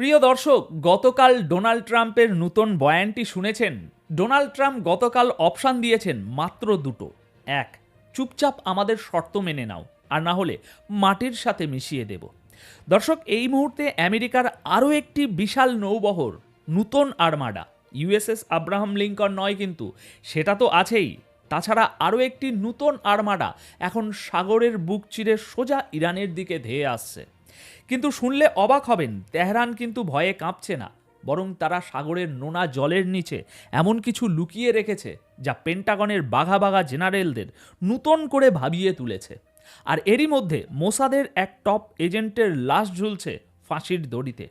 প্রিয় দর্শক, গতকাল ডোনাল্ড ট্রাম্পের নতুন বয়ানটি শুনেছেন। ডোনাল্ড ট্রাম্প গতকাল অপশান দিয়েছেন মাত্র দুটো। এক, চুপচাপ আমাদের শর্ত মেনে নাও, আর না হলে মাটির সাথে মিশিয়ে দেব। দর্শক, এই মুহূর্তে আমেরিকার আরও একটি বিশাল নৌবহর, নূতন আর্মাডা, ইউএসএস আব্রাহাম লিঙ্কন নয় কিন্তু, সেটা তো আছেই। তাছাড়া আরও একটি নূতন আর্মাডা এখন সাগরের বুক চিরে সোজা ইরানের দিকে ধেয়ে আসছে। কিন্তু শুনলে অবাক হবেন, তেহরান কিন্তু ভয়ে কাঁপছে না, বরং তারা সাগরের নোনা জলের নিচে এমন কিছু লুকিয়ে রেখেছে যা পেন্টাগনের বাঘা বাঘা জেনারেলদের নূতন করে ভাবিয়ে তুলেছে। আর এরই মধ্যে মোসাদের এক টপ এজেন্টের লাশ ঝুলছে ফাঁসির দড়িতে।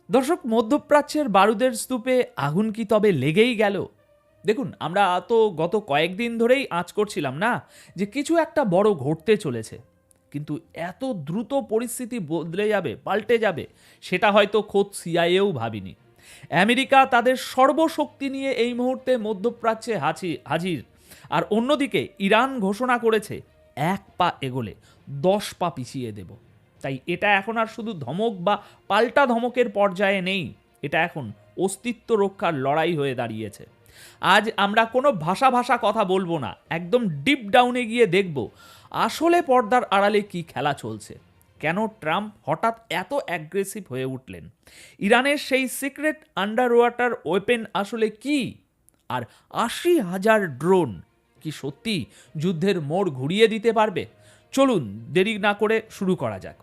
দর্শক, মধ্যপ্রাচ্যের বারুদের স্তূপে আগুন কি তবে লেগেই গেল? দেখুন, আমরা তো গত কয়েকদিন ধরেই আঁচ করছিলাম না যে কিছু একটা বড় ঘটতে চলেছে, কিন্তু এত দ্রুত পরিস্থিতি বদলে যাবে, পাল্টে যাবে, সেটা হয়তো খোদ সিআইএও ভাবিনি। আমেরিকা তাদের সর্বশক্তি নিয়ে এই মুহূর্তে মধ্যপ্রাচ্যে হাজির। আর অন্যদিকে ইরান ঘোষণা করেছে 1 পা এগোলে 10 পা পিছিয়ে দেব। তাই এটা এখন আর শুধু ধমক বা পাল্টা ধমকের পর্যায়ে নেই, এটা এখন অস্তিত্ব রক্ষার লড়াই হয়ে দাঁড়িয়েছে। আজ আমরা কোনো ভাষা কথা বলবো না, একদম ডিপ ডাউনে গিয়ে দেখব আসলে পর্দার আড়ালে কি খেলা চলছে, কেন ট্রাম্প হঠাৎ এত অ্যাগ্রেসিভ হয়ে উঠলেন, ইরানের সেই সিক্রেট আন্ডার ওয়াটার ওয়েপেন আসলে কি, আর 80,000 ড্রোন কি সত্যি যুদ্ধের মোড় ঘুরিয়ে দিতে পারবে। চলুন দেরি না করে শুরু করা যাক।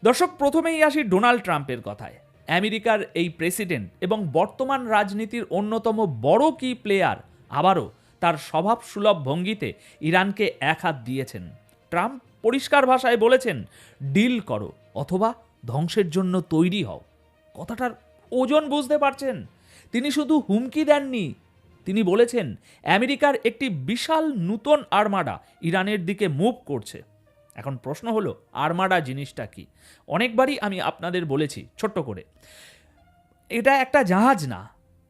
দর্শক, প্রথমেই আসি ডোনাল্ড ট্রাম্পের কথায়। আমেরিকার এই প্রেসিডেন্ট এবং বর্তমান রাজনীতির অন্যতম বড় কি প্লেয়ার আবারও তার স্বভাবসুলভ ভঙ্গিতে ইরানকে এক হাত দিয়েছেন। ট্রাম্প পরিষ্কার ভাষায় বলেছেন, ডিল করো অথবা ধ্বংসের জন্য তৈরি হও। কথাটার ওজন বুঝতে পারছেন? তিনি শুধু হুমকি দেননি, তিনি বলেছেন আমেরিকার একটি বিশাল নূতন আর্মাডা ইরানের দিকে মুভ করছে। এখন প্রশ্ন হলো, আর্মাডা জিনিসটা কি? অনেকবারই আমি আপনাদের বলেছি ছোট্ট করে, এটা একটা জাহাজ না।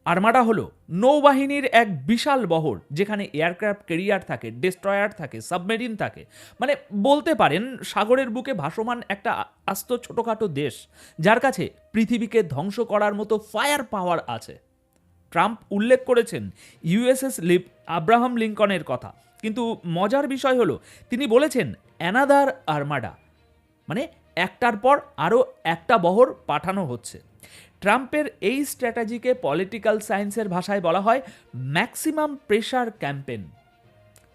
আর্মাডা হলো নৌবাহিনীর এক বিশাল বহর, যেখানে এয়ারক্রাফট ক্যারিয়ার থাকে, ডেস্ট্রয়ার থাকে, সাবমেরিন থাকে। মানে বলতে পারেন সাগরের বুকে ভাসমান একটা আস্ত ছোটোখাটো দেশ, যার কাছে পৃথিবীকে ধ্বংস করার মতো ফায়ার পাওয়ার আছে। ট্রাম্প উল্লেখ করেছেন ইউএসএস আব্রাহাম লিঙ্কনের কথা, কিন্তু মজার বিষয় হলো তিনি বলেছেন অ্যানাদার আর্মাডা, মানে একটার পর আরও একটা বহর পাঠানো হচ্ছে। ট্রাম্পের এই স্ট্র্যাটেজিকে পলিটিক্যাল সায়েন্সের ভাষায় বলা হয় ম্যাক্সিমাম প্রেশার ক্যাম্পেন।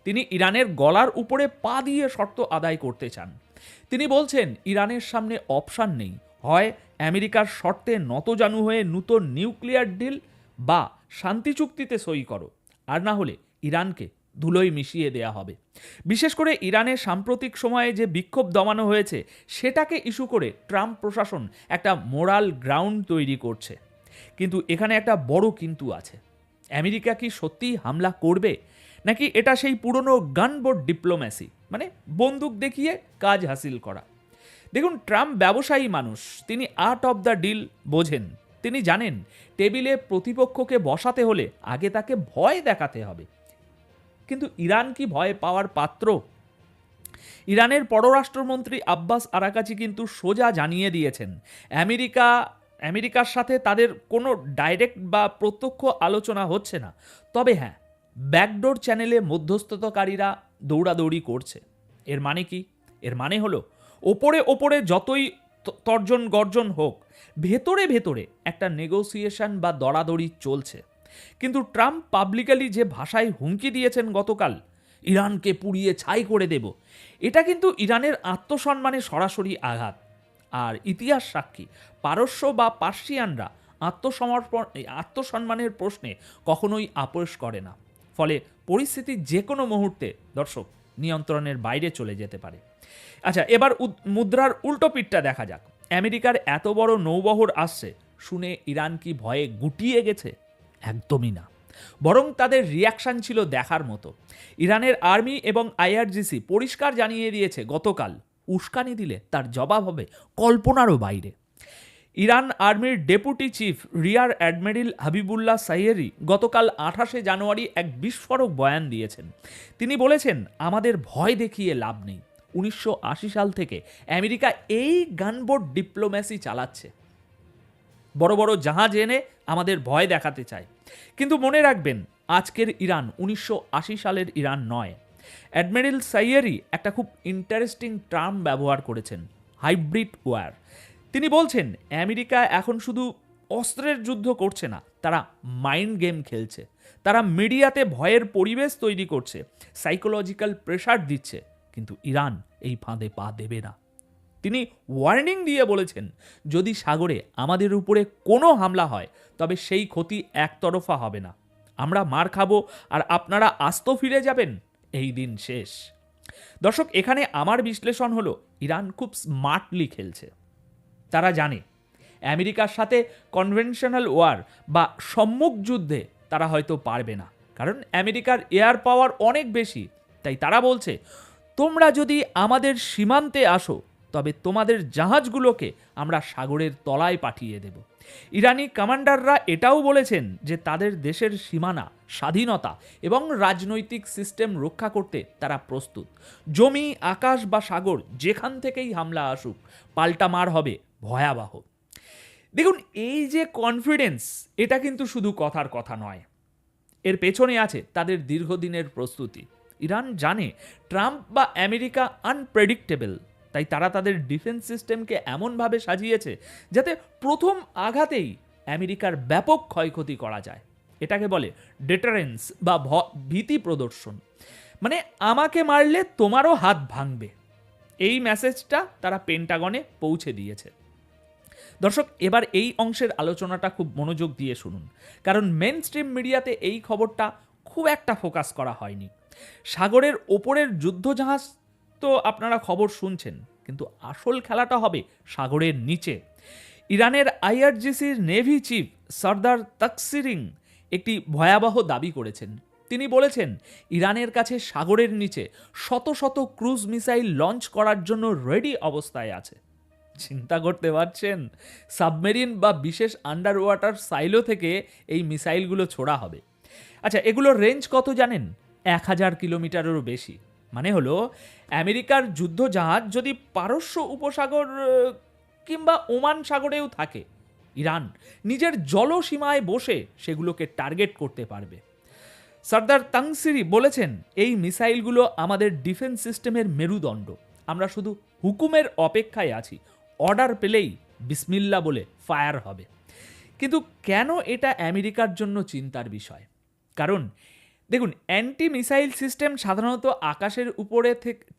তিনি ইরানের গলার উপরে পা দিয়ে শর্ত আদায় করতে চান। তিনি বলছেন ইরানের সামনে অপশান নেই, হয় আমেরিকার শর্তে নতজানু হয়ে নূতন নিউক্লিয়ার ডিল বা শান্তি চুক্তিতে সই করো, আর না হলে ইরানকে ধুলোয় মিশিয়ে দেয়া হবে। বিশেষ করে ইরানের সাম্প্রতিক সময়ে যে বিক্ষোভ দমানো হয়েছে সেটাকে ইস্যু করে ট্রাম্প প্রশাসন একটা মোরাল গ্রাউন্ড তৈরি করছে। কিন্তু এখানে একটা বড় কিন্তু আছে। আমেরিকা কি সত্যিই হামলা করবে, নাকি এটা সেই পুরনো গানবোর্ড ডিপ্লোম্যাসি, মানে বন্দুক দেখিয়ে কাজ হাসিল করা? দেখুন, ট্রাম্প ব্যবসায়ী মানুষ, তিনি আর্ট অফ দ্য ডিল বোঝেন। তিনি জানেন টেবিলে প্রতিপক্ষকে বসাতে হলে আগে তাকে ভয় দেখাতে হবে। কিন্তু ইরান কি ভয় পাওয়ার পাত্র? ইরানের পররাষ্ট্রমন্ত্রী আব্বাস আরাকাচি কিন্তু সোজা জানিয়ে দিয়েছেন আমেরিকার সাথে তাদের কোনো ডাইরেক্ট বা প্রত্যক্ষ আলোচনা হচ্ছে না। তবে হ্যাঁ, ব্যাকডোর চ্যানেলে মধ্যস্থতাকারীরা দৌড়াদৌড়ি করছে। এর মানে কি? এর মানে হলো ওপরে ওপরে যতই তর্জন গর্জন হোক, ভেতরে ভেতরে একটা নেগোসিয়েশন বা দরাদরি চলছে। কিন্তু ট্রাম্প পাবলিকালি যে ভাষায় হুমকি দিয়েছেন গতকাল, ইরানকে পুড়িয়ে ছাই করে দেব, এটা কিন্তু ইরানের আত্মসম্মানে সরাসরি আঘাত। আর ইতিহাস সাক্ষী, পারস্য বা পার্সিয়ানরা আত্মসম্মানের প্রশ্নে কখনোই আপোষ করে না। ফলে পরিস্থিতি যে কোনো মুহূর্তে দর্শক নিয়ন্ত্রণের বাইরে চলে যেতে পারে। আচ্ছা, এবার মুদ্রার উল্টো পিঠটা দেখা যাক। আমেরিকার এত বড় নৌবহর আসছে শুনে ইরান কি ভয়ে গুটিয়ে গেছে? একদমই না, বরং তাদের রিয়াকশন ছিল দেখার মতো। ইরানের আর্মি এবং আইআরজিসি পরিষ্কার জানিয়ে দিয়েছে গতকাল, উস্কানি দিলে তার জবাব হবে কল্পনারও বাইরে। ইরান আর্মির deputy chief rear admiral Habibullah Sayyari গতকাল 28 জানুয়ারি এক বিস্ফোরক বয়ান দিয়েছেন। তিনি বলেছেন, আমাদের ভয় দেখিয়ে লাভ নেই। 1980 সাল থেকে আমেরিকা এই গানবোট ডিপ্লোম্যাসি চালাচ্ছে। বড় বড় জাহাজ এনে আমাদের ভয় দেখাতে চায়। কিন্তু মনে রাখবেন, আজকের ইরান 1980 সালের ইরান নয়। অ্যাডমিরাল সাইয়ারি একটা খুব ইন্টারেস্টিং টার্ম ব্যবহার করেছেন, হাইব্রিড ওয়ার। তিনি বলছেন আমেরিকা এখন শুধু অস্ত্রের যুদ্ধ করছে না, তারা মাইন্ড গেম খেলছে। তারা মিডিয়াতে ভয়ের পরিবেশ তৈরি করছে, সাইকোলজিক্যাল প্রেশার দিচ্ছে, কিন্তু ইরান এই ফাঁদে পা দেবে না। তিনি ওয়ার্নিং দিয়ে বলেছেন, যদি সাগরে আমাদের উপরে কোনো হামলা হয় তবে সেই ক্ষতি একতরফা হবে না। আমরা মার খাবো আর আপনারা আস্ত ফিরে যাবেন, এই দিন শেষ। দর্শক, এখানে আমার বিশ্লেষণ হলো ইরান খুব স্মার্টলি খেলছে। তারা জানে আমেরিকার সাথে কনভেনশনাল ওয়ার বা সম্মুখ যুদ্ধে তারা হয়তো পারবে না, কারণ আমেরিকার এয়ার পাওয়ার অনেক বেশি। তাই তারা বলছে, তোমরা যদি আমাদের সীমান্তে আসো তবে তোমাদের জাহাজগুলোকে আমরা সাগরের তলায় পাঠিয়ে দেব। ইরানি কমান্ডাররা এটাও বলেছেন যে তাদের দেশের সীমানা, স্বাধীনতা এবং রাজনৈতিক সিস্টেম রক্ষা করতে তারা প্রস্তুত। জমি, আকাশ বা সাগর যেখান থেকেই হামলা আসুক, পাল্টা মার হবে ভয়াবহ। দেখুন, এই যে কনফিডেন্স, এটা কিন্তু শুধু কথার কথা নয়, এর পেছনে আছে তাদের দীর্ঘদিনের প্রস্তুতি। ইরান জানে ট্রাম্প বা আমেরিকা আনপ্রেডিক্টেবল, তাই তারা তাদের ডিফেন্স সিস্টেমকে এমনভাবে সাজিয়েছে যাতে প্রথম আঘাতেই আমেরিকার ব্যাপক ক্ষয়ক্ষতি করা যায়। এটাকে বলে ডেটারেন্স বা ভীতি প্রদর্শন। মানে আমাকে মারলে তোমারও হাত ভাঙবে, এই মেসেজটা তারা পেন্টাগনে পৌঁছে দিয়েছে। দর্শক, এবার এই অংশের আলোচনাটা খুব মনোযোগ দিয়ে শুনুন, কারণ মেন স্ট্রিম মিডিয়াতে এই খবরটা খুব একটা ফোকাস করা হয়নি। সাগরের ওপরের যুদ্ধজাহাজ তো আপনারা খবর শুনছেন, কিন্তু আসল খেলাটা হবে সাগরের নিচে। ইরানের আইআরজিসির নেভি চিফ সর্দার তাকসিরিং একটি ভয়াবহ দাবি করেছেন। তিনি বলেছেন ইরানের কাছে সাগরের নিচে শত শত ক্রুজ মিসাইল লঞ্চ করার জন্য রেডি অবস্থায় আছে। চিন্তা করতে পারছেন, সাবমেরিন বা বিশেষ আন্ডার ওয়াটার সাইলো থেকে এই মিসাইলগুলো ছোড়া হবে। আচ্ছা, এগুলোর রেঞ্জ কত জানেন? 1000 কিলোমিটারেরও বেশি। মানে হলো আমেরিকার যুদ্ধজাহাজ যদি পারস্য উপসাগর কিংবা ওমান সাগরেও থাকে, ইরান নিজের জলসীমায় বসে সেগুলোকে টার্গেট করতে পারবে। সর্দার তাংসিরি বলেছেন, এই মিসাইলগুলো আমাদের ডিফেন্স সিস্টেমের মেরুদণ্ড। আমরা শুধু হুকুমের অপেক্ষায় আছি, অর্ডার পেলেই বিসমিল্লা বলে ফায়ার হবে। কিন্তু কেন এটা আমেরিকার জন্য চিন্তার বিষয়? কারণ দেখুন, অ্যান্টি মিসাইল সিস্টেম সাধারণত আকাশের উপরে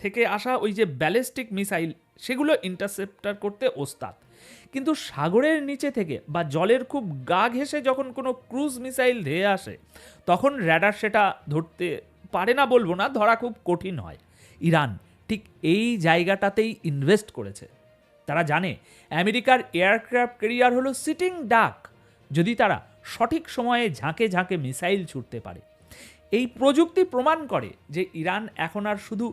থেকে আসা ওই যে ব্যালিস্টিক মিসাইল, সেগুলো ইন্টারসেপ্টার করতে ওস্তাদ। কিন্তু সাগরের নিচে থেকে বা জলের খুব গা ঘেঁষে যখন কোনো ক্রুজ মিসাইল ধেয়ে আসে, তখন র্যাডার সেটা ধরতে পারে না বলবো না, ধরা খুব কঠিন হয়। ইরান ঠিক এই জায়গাটাতেই ইনভেস্ট করেছে। তারা জানে আমেরিকার এয়ারক্রাফট ক্যারিয়ার হলো সিটিং ডাক, যদি তারা সঠিক সময়ে ঝাঁকে ঝাঁকে মিসাইল ছুটতে পারে। এই প্রযুক্তি প্রমাণ করে যে ইরান এখন আর শুধু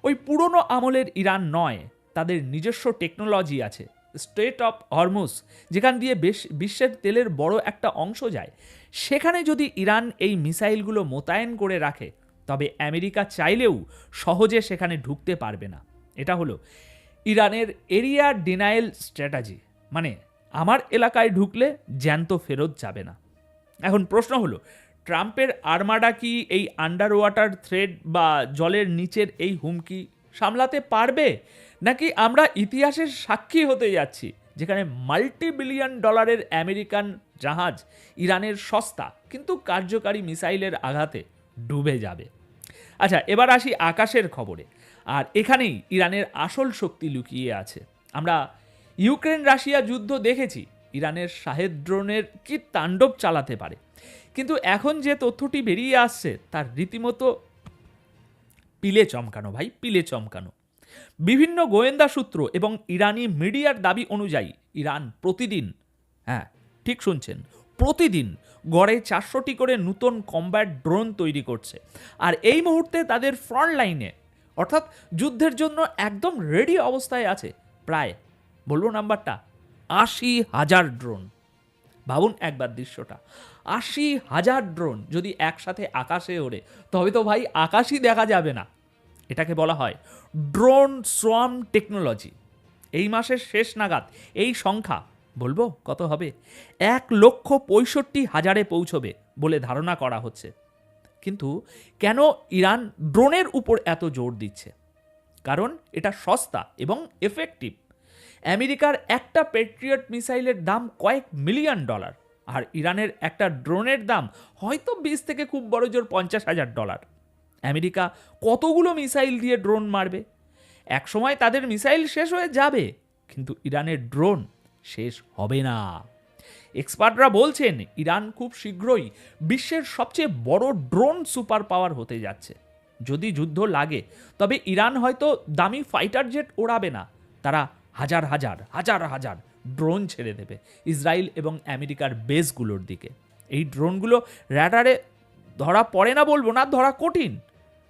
ওই পুরনো আমলের ইরান নয়, তাদের নিজস্ব টেকনোলজি আছে। স্ট্রেট অফ হরমুজ, যেখান দিয়ে বিশ্বের তেলের বড় একটা অংশ যায়, সেখানে যদি ইরান এই মিসাইলগুলো মোতায়েন করে রাখে, তবে আমেরিকা চাইলেও সহজে সেখানে ঢুকতে পারবে না। এটা হলো ইরানের এরিয়া ডিনাইল স্ট্র্যাটেজি, মানে আমার এলাকায় ঢুকলে জ্যান্ত ফেরত যাবে না। এখন প্রশ্ন হলো, ট্রাম্পের আর্মাডা কি এই আন্ডার ওয়াটার থ্রেড বা জলের নিচের এই হুমকি সামলাতে পারবে, নাকি আমরা ইতিহাসের সাক্ষী হতে যাচ্ছি যেখানে মাল্টি-বিলিয়ন ডলারের আমেরিকান জাহাজ ইরানের সস্তা কিন্তু কার্যকারী মিসাইলের আঘাতে ডুবে যাবে? আচ্ছা, এবার আসি আকাশের খবরে। আর এখানেই ইরানের আসল শক্তি লুকিয়ে আছে। আমরা ইউক্রেন রাশিয়া যুদ্ধ দেখেছি, ইরানের শাহেদ ড্রোনের কি তাণ্ডব চালাতে পারে। কিন্তু এখন যে তথ্যটি বেরিয়ে আসছে তার রীতিমতো পিলে চমকানো, ভাই, পিলে চমকানো। বিভিন্ন গোয়েন্দা সূত্র এবং ইরানি মিডিয়ার দাবি অনুযায়ী ইরান প্রতিদিন, হ্যাঁ ঠিক শুনছেন, প্রতিদিন গড়ে 400টি করে নতুন কমব্যাট ড্রোন তৈরি করছে। আর এই মুহূর্তে তাদের ফ্রন্ট লাইনে, অর্থাৎ যুদ্ধের জন্য একদম রেডি অবস্থায় আছে প্রায়, বলবো নাম্বারটা, 80,000 ড্রোন। ভাবুন একবার দৃশ্যটা, 80,000 ড্রোন যদি একসাথে আকাশে ওড়ে, তবে তো ভাই আকাশই দেখা যাবে না। এটাকে বলা হয় ড্রোন সোয়ার্ম টেকনোলজি। এই মাসের শেষ নাগাদ এই সংখ্যা বলবো কত হবে? 1,65,000-এ পৌঁছবে বলে ধারণা করা হচ্ছে। কিন্তু কেন ইরান ড্রোনের উপর এত জোর দিচ্ছে? কারণ এটা সস্তা এবং এফেক্টিভ। আমেরিকার একটা পেট্রিয়ট মিসাইলের দাম কয়েক মিলিয়ন ডলার, আর ইরানের একটা ড্রোনের দাম হয়তো 20 থেকে খুব বড় জোর $50,000। আমেরিকা কতগুলো মিসাইল দিয়ে ড্রোন মারবে? একসময় তাদের মিসাইল শেষ হয়ে যাবে, কিন্তু ইরানের ড্রোন শেষ হবে না। এক্সপার্টরা বলছেন ইরান খুব শীঘ্রই বিশ্বের সবচেয়ে বড় ড্রোন সুপার পাওয়ার হতে যাচ্ছে। যদি যুদ্ধ লাগে তবে ইরান হয়তো দামি ফাইটার জেট ওড়াবে না, তারা হাজার হাজার হাজার হাজার ড্রোন ছেড়ে দেবে ইসরায়েল এবং আমেরিকার বেসগুলোর দিকে। এই ড্রোনগুলো র্যাডারে ধরা পড়ে না বলবো না, ধরা কঠিন,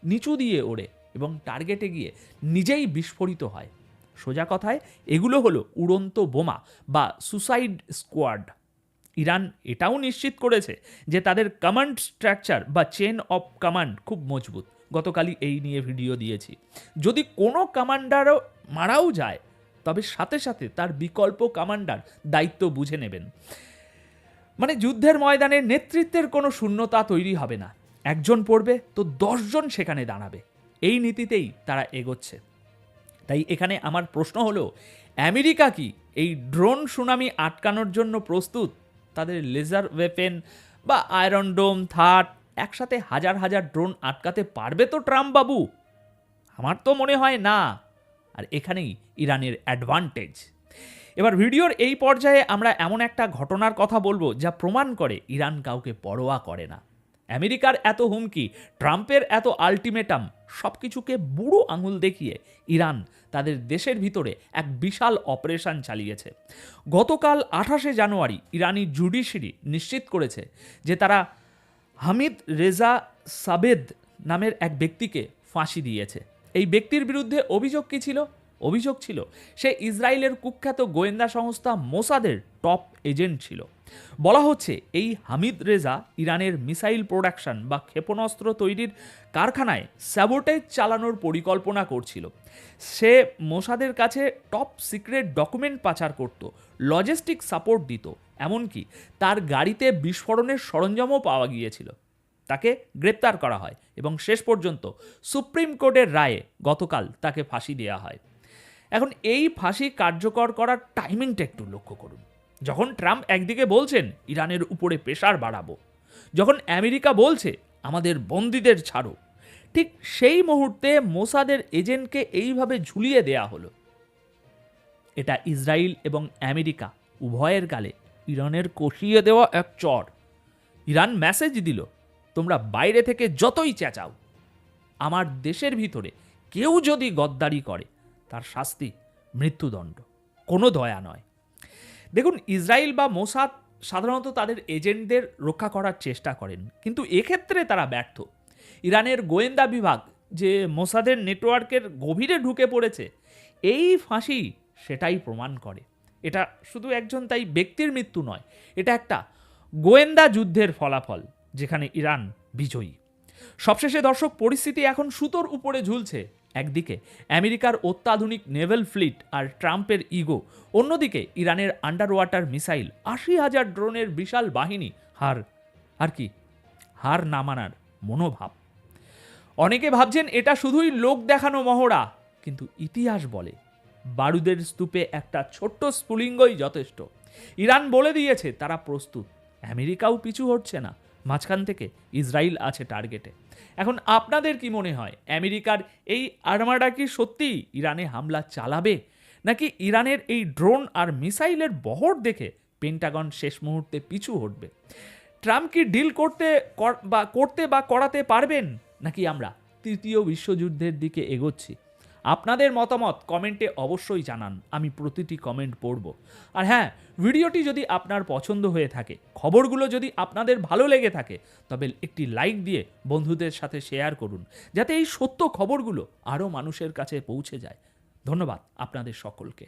নিচু দিয়ে ওড়ে এবং টার্গেটে গিয়ে নিজেই বিস্ফোরিত হয়। সোজা কথায় এগুলো হলো উড়ন্ত বোমা বা সুসাইড স্কোয়াড। ইরান এটাও নিশ্চিত করেছে যে তাদের কমান্ড স্ট্রাকচার বা চেন অফ কমান্ড খুব মজবুত। গতকালই এই নিয়ে ভিডিও দিয়েছি। যদি কোনো কমান্ডারও মারাও যায় তবে সাথে সাথে তার বিকল্প কমান্ডার দায়িত্ব বুঝে নেবেন। মানে যুদ্ধের ময়দানে নেতৃত্বের কোনো শূন্যতা তৈরি হবে না, একজন পড়বে তো 10 জন সেখানে দাঁড়াবে। এই নীতিতেই তারা এগোচ্ছে। তাই এখানে আমার প্রশ্ন হলো, আমেরিকা কি এই ড্রোন সুনামি আটকানোর জন্য প্রস্তুত? তাদের লেজার ওয়েপেন বা আয়রন ডোম, থার্ড একসাথে হাজার হাজার ড্রোন আটকাতে পারবে তো ট্রাম্প বাবু? আমার তো মনে হয় না। আর এখানেই ইরানের অ্যাডভান্টেজ। এবার ভিডিওর এই পর্যায়ে আমরা এমন একটা ঘটনার কথা বলবো যা প্রমাণ করে ইরান কাউকে পরোয়া করে না। আমেরিকার এত হুমকি, ট্রাম্পের এত আলটিমেটাম, সব কিছুকে বুড়ো আঙুল দেখিয়ে ইরান তাদের দেশের ভিতরে এক বিশাল অপারেশন চালিয়েছে। গতকাল 28শে জানুয়ারি ইরানি জুডিশিয়ারি নিশ্চিত করেছে যে তারা হামিদ রেজা সাবেদ নামের এক ব্যক্তিকে ফাঁসি দিয়েছে। এই ব্যক্তির বিরুদ্ধে অভিযোগ কী ছিল? অভিযোগ ছিল সে ইসরায়েলের কুখ্যাত গোয়েন্দা সংস্থা মোসাদের টপ এজেন্ট ছিল। বলা হচ্ছে এই হামিদ রেজা ইরানের মিসাইল প্রোডাকশন বা ক্ষেপণাস্ত্র তৈরির কারখানায় স্যাবোটেজ চালানোর পরিকল্পনা করছিল। সে মোসাদের কাছে টপ সিক্রেট ডকুমেন্ট পাচার করত, লজিস্টিক সাপোর্ট দিত, এমনকি তার গাড়িতে বিস্ফোরণের সরঞ্জামও পাওয়া গিয়েছিল। তাকে গ্রেপ্তার করা হয় এবং শেষ পর্যন্ত সুপ্রিম কোর্টের রায়ে গতকাল তাকে ফাঁসি দেওয়া হয়। এখন এই ফাঁসি কার্যকর করার টাইমিংটা একটু লক্ষ্য করুন। যখন ট্রাম্প একদিকে বলছেন ইরানের উপরে প্রেসার বাড়াবো, যখন আমেরিকা বলছে আমাদের বন্দীদের ছাড়ো, ঠিক সেই মুহূর্তে মোসাদের এজেন্টকে এইভাবে ঝুলিয়ে দেয়া হলো। এটা ইসরায়েল এবং আমেরিকা উভয়ের গালে ইরানের কষিয়ে দেওয়া এক চড়। ইরান মেসেজ দিল, তোমরা বাইরে থেকে যতই চেঁচাও, আমার দেশের ভিতরে কেউ যদি গদ্দারি করে তার শাস্তি মৃত্যুদণ্ড, কোনো দয়া নয়। দেখুন, ইসরায়েল বা মোসাদ সাধারণত তাদের এজেন্টদের রক্ষা করার চেষ্টা করেন, কিন্তু এক্ষেত্রে তারা ব্যর্থ। ইরানের গোয়েন্দা বিভাগ যে মোসাদের নেটওয়ার্কের গভীরে ঢুকে পড়েছে, এই ফাঁসি সেটাই প্রমাণ করে। এটা শুধু একজন তাই ব্যক্তির মৃত্যু নয়, এটা একটা গোয়েন্দা যুদ্ধের ফলাফল যেখানে ইরান বিজয়ী। সবশেষে দর্শক, পরিস্থিতি এখন সুতোর উপরে ঝুলছে। একদিকে আমেরিকার অত্যাধুনিক নেভেল ফ্লিট আর ট্রাম্পের ইগো, অন্যদিকে ইরানের আন্ডার ওয়াটার মিসাইল, 80,000 ড্রোনের বিশাল বাহিনী, হার না মানার মনোভাব। অনেকে ভাবছেন এটা শুধুই লোক দেখানো মহড়া, কিন্তু ইতিহাস বলে বারুদের স্তূপে একটা ছোট্ট স্ফুলিঙ্গই যথেষ্ট। ইরান বলে দিয়েছে তারা প্রস্তুত, আমেরিকাও পিছু হটছে না, মাঝখান থেকে ইসরায়েল আছে টার্গেটে। এখন আপনাদের কি মনে হয়, আমেরিকার এই আর্মাডা কি সত্যি ইরানে হামলা চালাবে, নাকি ইরানের এই ড্রোন আর মিসাইলের বহর দেখে পেন্টাগন শেষ মুহূর্তে পিছু হটবে? ট্রাম্প কি ডিল করতে বা করাতে পারবেন, নাকি আমরা তৃতীয় বিশ্বযুদ্ধের দিকে এগোচ্ছি? আপনাদের মতামত কমেন্টে অবশ্যই জানান, আমি প্রতিটি কমেন্ট পড়ব। আর হ্যাঁ, ভিডিওটি যদি আপনার পছন্দ হয়ে থাকে, খবরগুলো যদি আপনাদের ভালো লেগে থাকে, তবে একটি লাইক দিয়ে বন্ধুদের সাথে শেয়ার করুন, যাতে এই সত্য খবরগুলো আরও মানুষের কাছে পৌঁছে যায়। ধন্যবাদ আপনাদের সকলকে।